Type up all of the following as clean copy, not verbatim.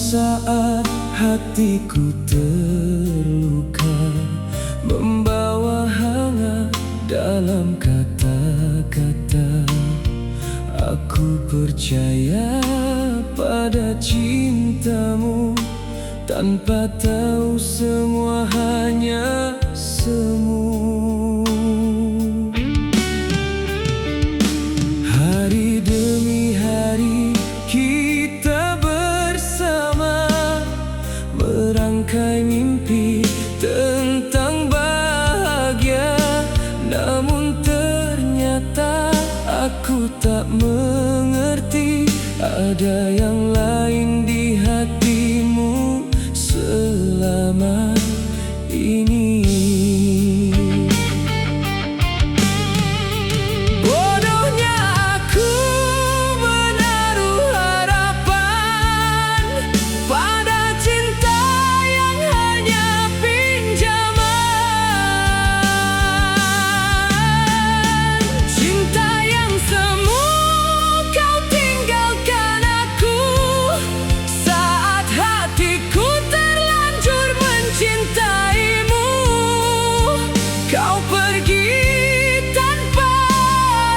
saat hatiku terluka, membawa hangat dalam kata-kata. Aku percaya pada cintamu, tanpa tahu semua hanya semu. Hari demi hari kita bersama, merangkai mimpi tentang bahagia. Namun ternyata aku tak mengerti, ada yang lain di hatimu selama ini. Bodohnya aku menaruh harapan pada cinta yang hanya pinjaman. Cinta yang semu kau tinggalkan aku, saat hatiku terlanjur mencintaimu. Kau pergi tanpa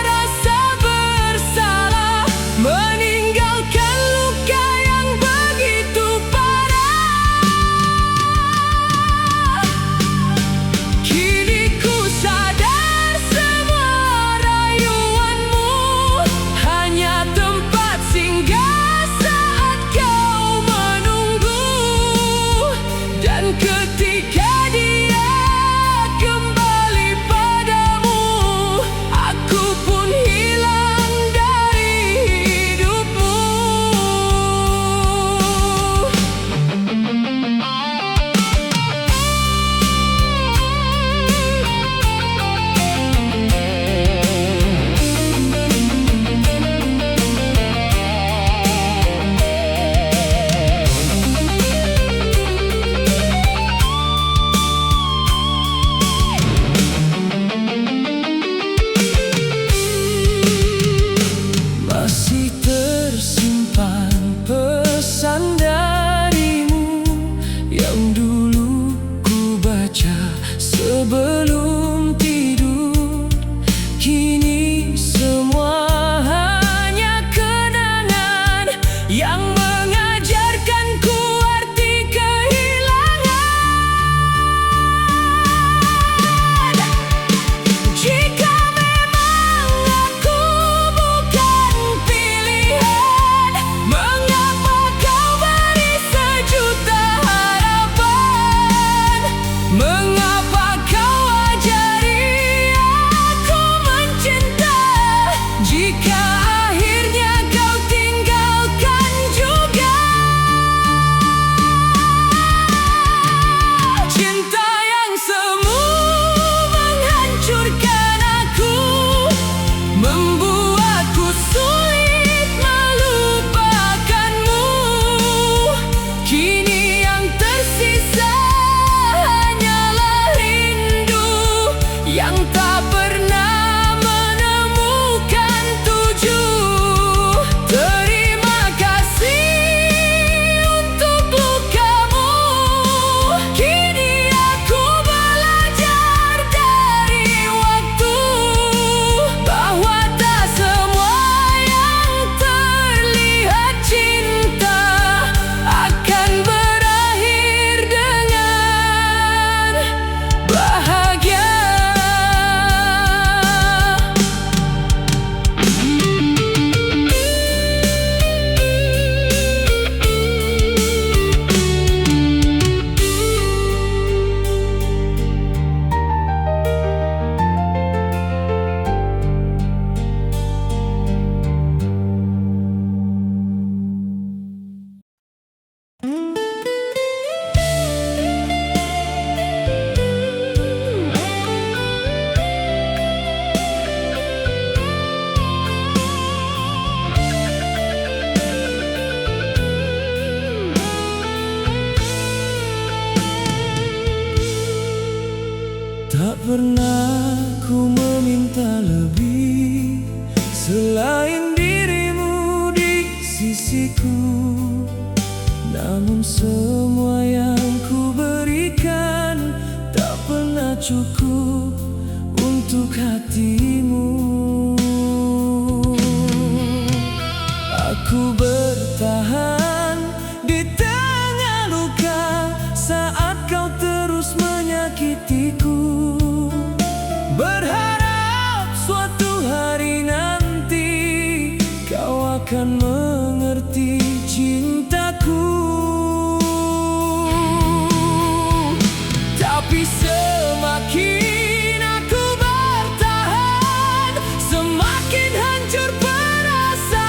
rasa bersalah, meninggalkan luka yang begitu parah. Kini ku sadar semua rayuanmu hanya tempat singgah saat kau menunggu. Dan ketika dia kembali padamu, aku pun hilang dari hidupmu. Masih tersimpan pesan darimu yang dulu ku baca sebelum tidur. Kini semua hanya kenangan yang mengajarkanku arti kehilangan. Jika memang aku bukan pilihan, mengapa kau beri sejuta harapan? Mengapa kau ajari aku mencinta, jika akhirnya kau tinggalkan juga? Cinta yang semu menghancurkan aku, membuatku sulit melupakanmu. Kini yang tersisa hanyalah rindu yang tak pernah menemukan tujuh. Terima kasih untuk lukamu. Kini aku belajar dari waktu bahwa tak semua yang terlihat cinta akan berakhir dengan bahagia. Tak pernah ku meminta lebih selain dirimu di sisiku. namun semua yang ku berikan tak pernah cukup untuk hatimu. Aku bertahan di tengah luka saat kau terus menyakitiku, berharap suatu hari nanti kau akan mengerti cintaku. Tapi semakin aku bertahan, semakin hancur perasaan.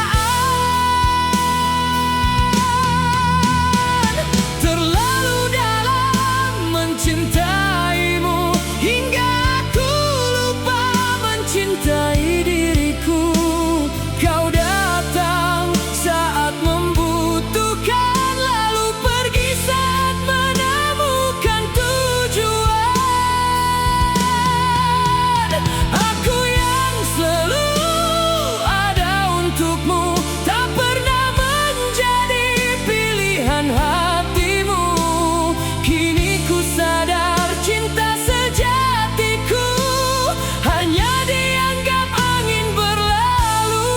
Terlalu dalam mencintaimu hingga aku lupa mencintai diriku. Kau datang saat membutuhkan, lalu pergi saat menemukan tujuan. Aku yang selalu ada untukmu, tak pernah menjadi pilihan hatimu. Kini ku sadar cinta sejatiku hanya dianggap angin berlalu.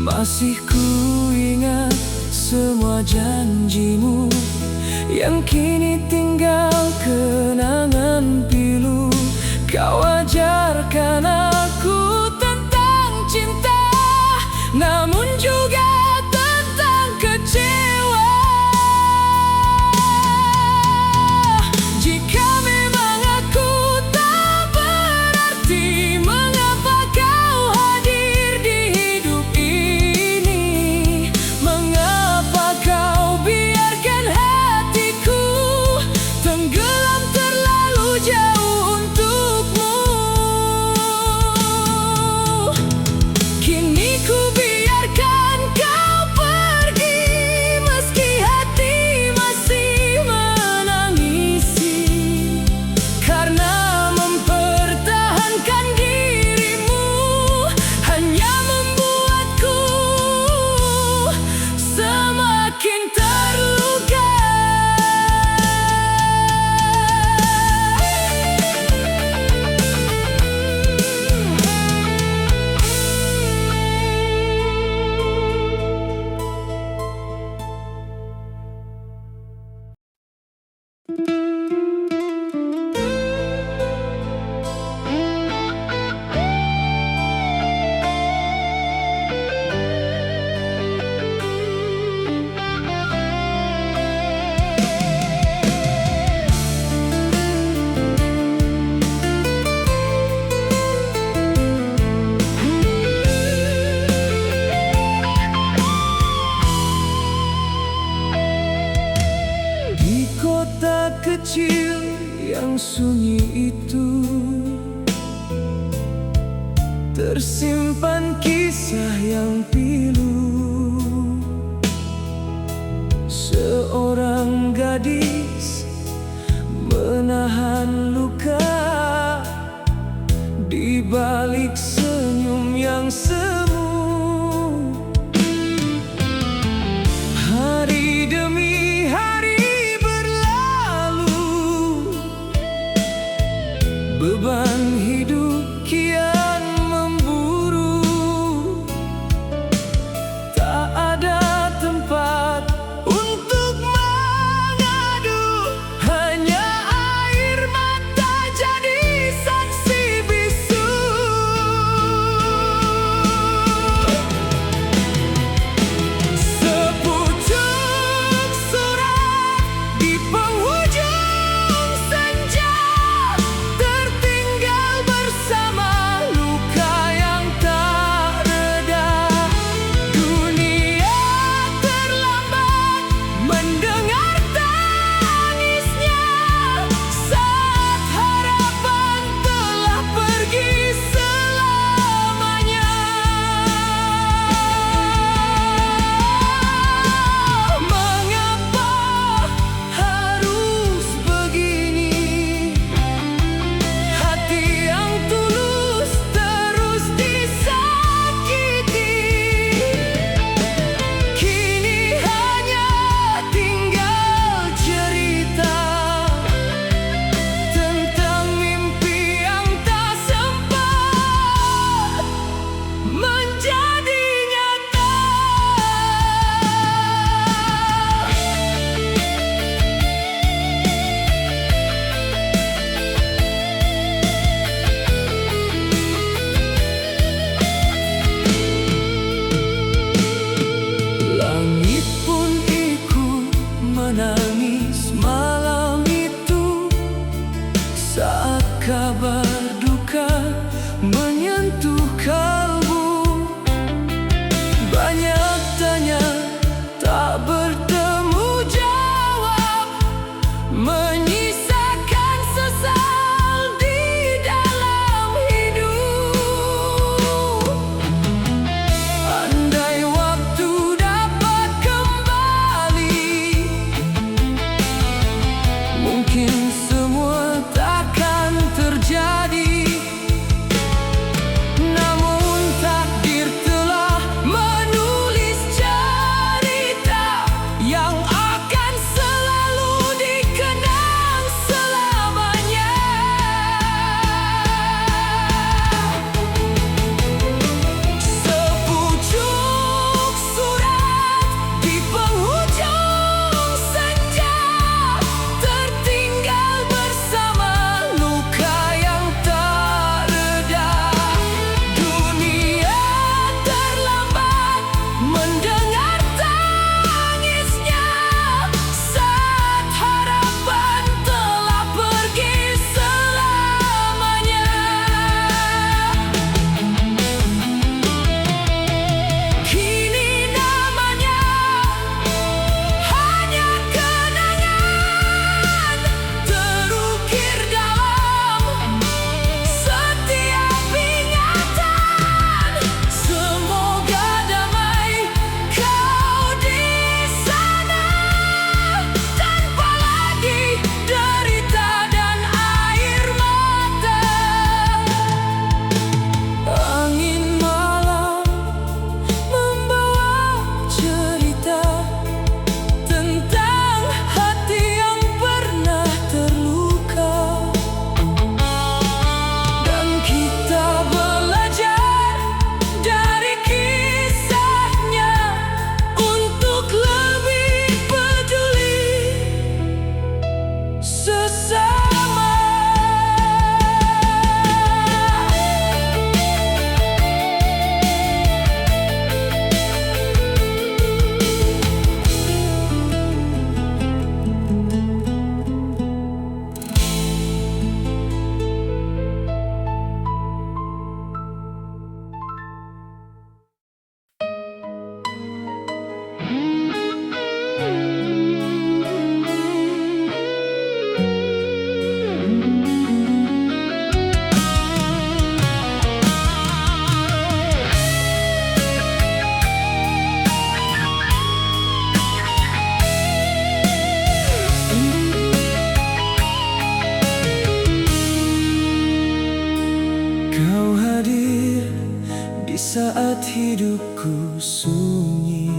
Masih ku ingat semua janjimu yang kini tinggal kenangan pilu. Kau ajarkan aku tentang cinta, namun juga tentang kecewa. Jika memang aku tak berarti, mengapa kau hadir di hidup ini? Mengapa kau biarkan hatiku tenggelam terlalu jauh untukmu? Kini ku biarkan kau pergi, meski hati masih menangisi, karena mempertahankan dirimu hanya membuatku semakin terluka. Di kota kecil yang sunyi itu tersimpan kisah yang pilu. Seorang gadis menahan luka di balik senyum yang semu. Hari demi hari berlalu, beban hidup kian memburu. Tak ada tempat untuk mengadu hidupku sunyi,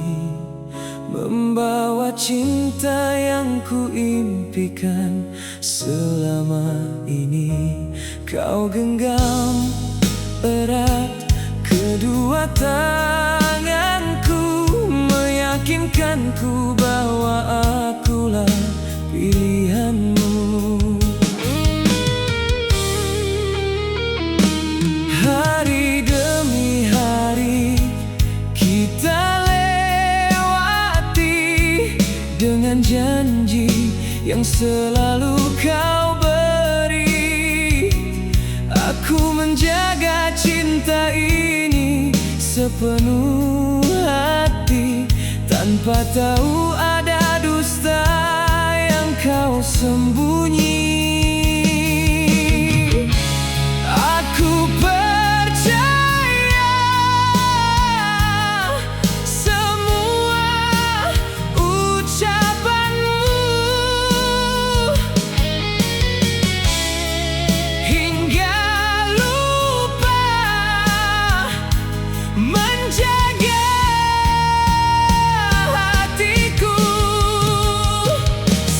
membawa cinta yang kuimpikan selama ini. Kau genggam erat kedua tanganku, meyakinkanku bahwa akulah pilihanmu. Hari demi hari kita lewati dengan janji yang selalu kau beri. Aku menjaga cinta ini sepenuh hati, tanpa tahu ada dusta yang kau sembunyi. Aku percaya semua ucapanmu, hingga lupa menjaga hatiku.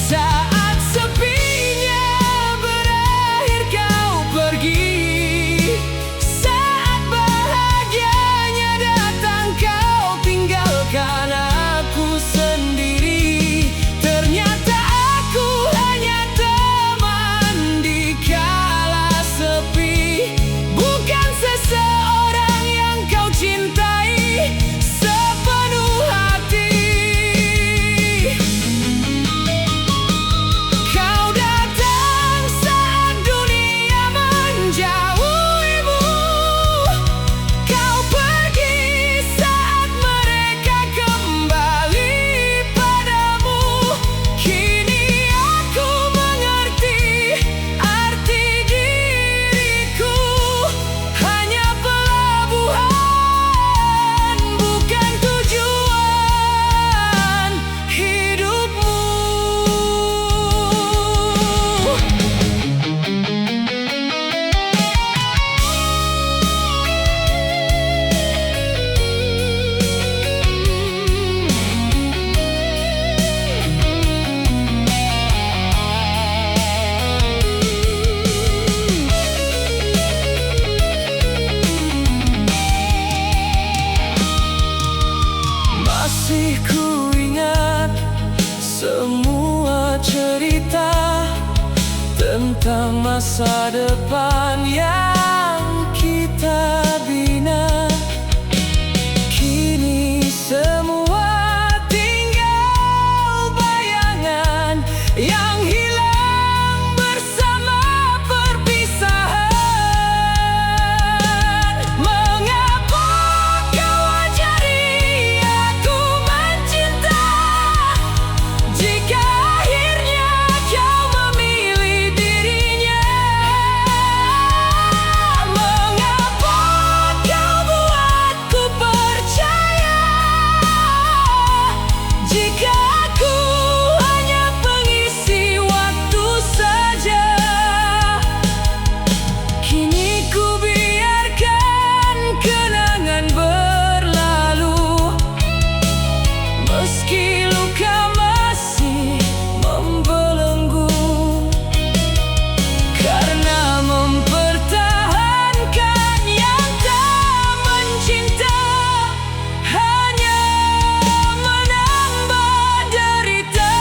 Saat sepinya berakhir kau pergi, saat bahagianya datang kau tinggalkan aku sendiri. Ternyata aku hanya teman di kala sepi, bukan seseorang yang kau cintai sepenuh hati. Kau datang saat dunia menjauhimu, kau pergi saat mereka kembali padamu. Kini aku mengerti arti diriku hanya pelabuhan, bukan tujuan hidupmu. Masih ku ingat semua cerita tentang masa depan yang kita bina. Kini semua tinggal bayangan yang hilang bersama perpisahan. Mengapa kau ajari aku mencinta, jika akhirnya kau memilih dirinya? Mengapa kau buatku percaya, jika aku hanya pengisi waktu saja? Kini ku biarkan kenangan berlalu, meski luka masih membelenggu, karena mempertahankan yang tak mencinta hanya menambah derita.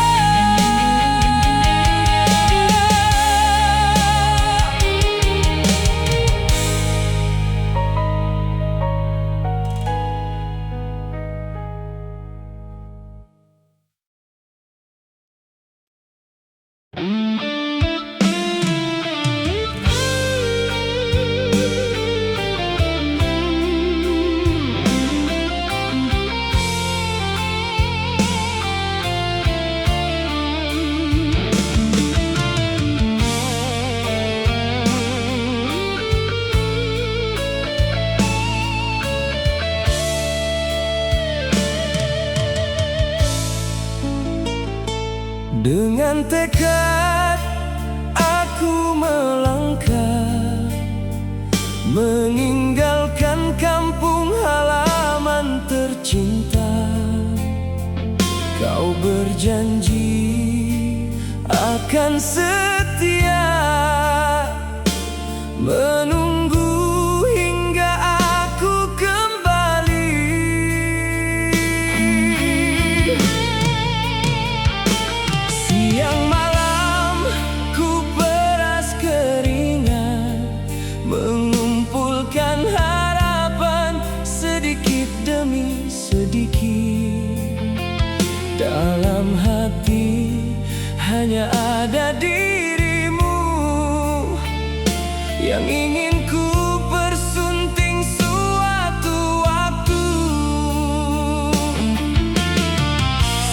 Dengan tekad aku melangkah, meninggalkan kampung halaman. berjanji akan setia menunggu hingga aku kembali. Siang malam ku peras keringat, mengumpulkan harapan sedikit demi sedikit. Dalam hati hanya ada dirimu yang ingin ku persunting suatu waktu.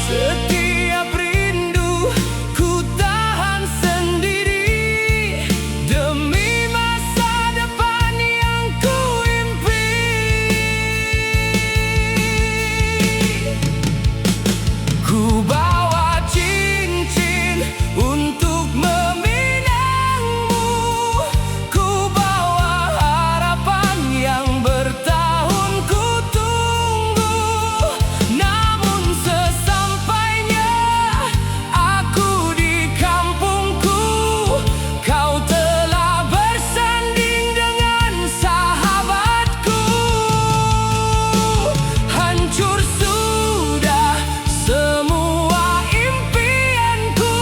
Setiap rindu ku tahan sendiri demi masa depan yang ku impi. Ku bawa cincin untuk meminangmu, ku bawa harapan yang bertahun ku tunggu. Namun sesampainya aku di kampungku, kau telah bersanding dengan sahabatku. Hancur sudah semua impianku,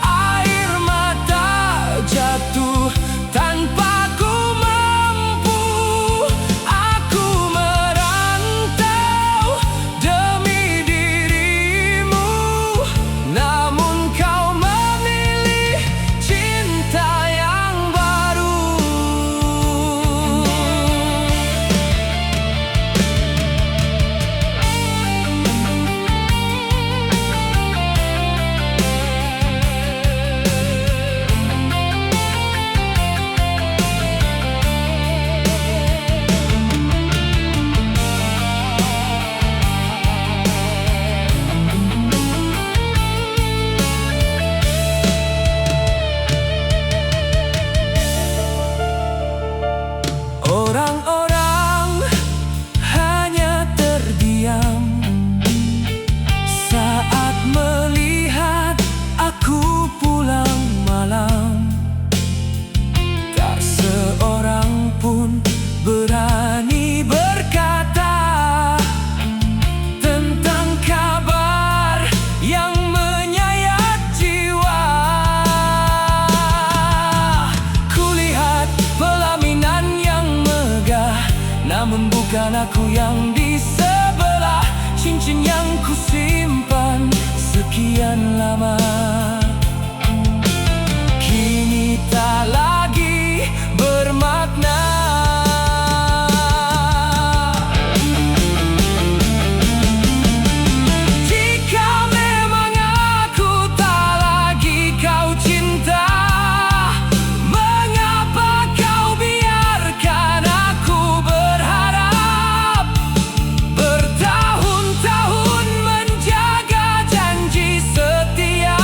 air mata jatuh tanpa ku mampu. Aku merantau demi dirimu, namun kau memilih cinta yang baru. Orang-orang hanya terdiam saat melihat aku pulang malam. Tak seorang pun berani berkata tentang kabar yang menyayat jiwa. Kulihat pelaminan yang megah, namun bukan aku yang di sebelah. Cincin yang kusimpan sekian lama kini tak lagi bermakna. Jika memang aku tak lagi kau cinta, mengapa kau biarkan aku berharap bertahun-tahun menjaga janji setia?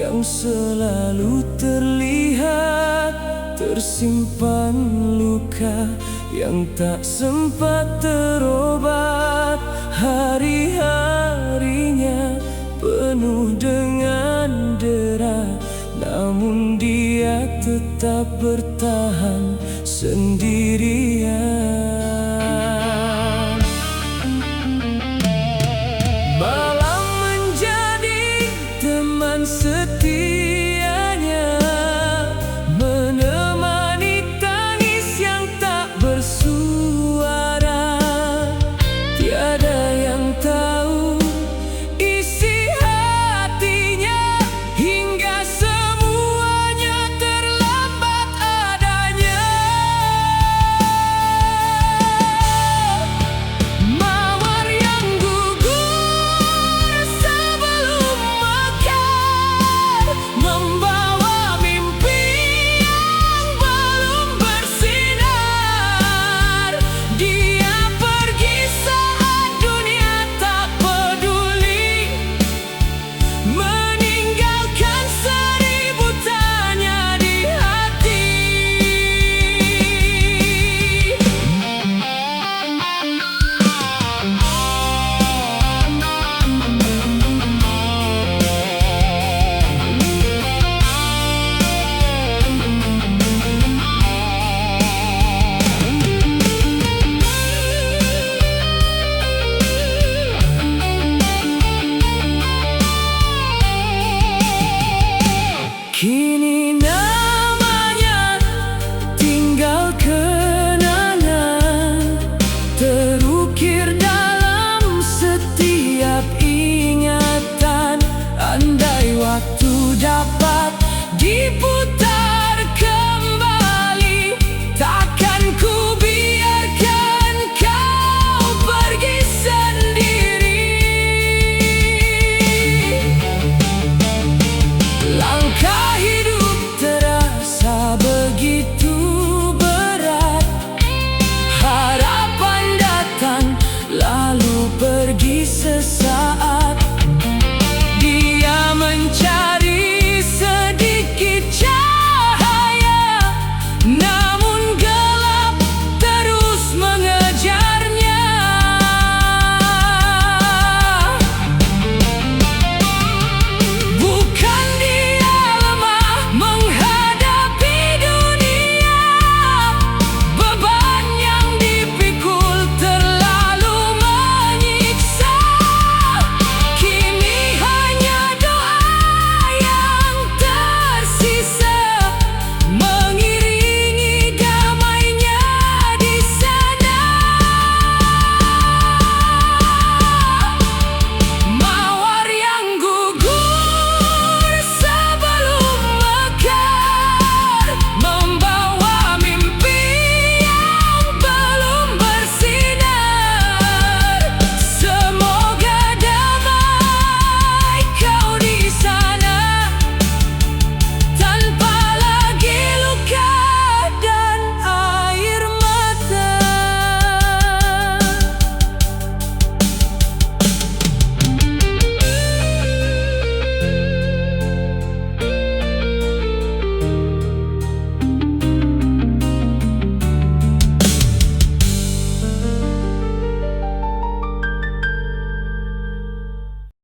yang selalu terlihat. Tersimpan luka yang tak sempat terobat. Hari-harinya penuh dengan dera, namun dia tetap bertahan sendirian. Malam menjadi teman setianya, menemani tangis yang tak bersuara. Tiada yang tahu isi hatinya, hingga semuanya terlambat adanya. Mawar yang gugur sebelum mekar, membawa mimpi yang belum bersinar. Dia pergi saat dunia tak peduli, meninggalkan seribu tanya di hati. Kini namanya tinggal kenangan, terukir dalam setiap ingatan. Andai waktu dapat diputar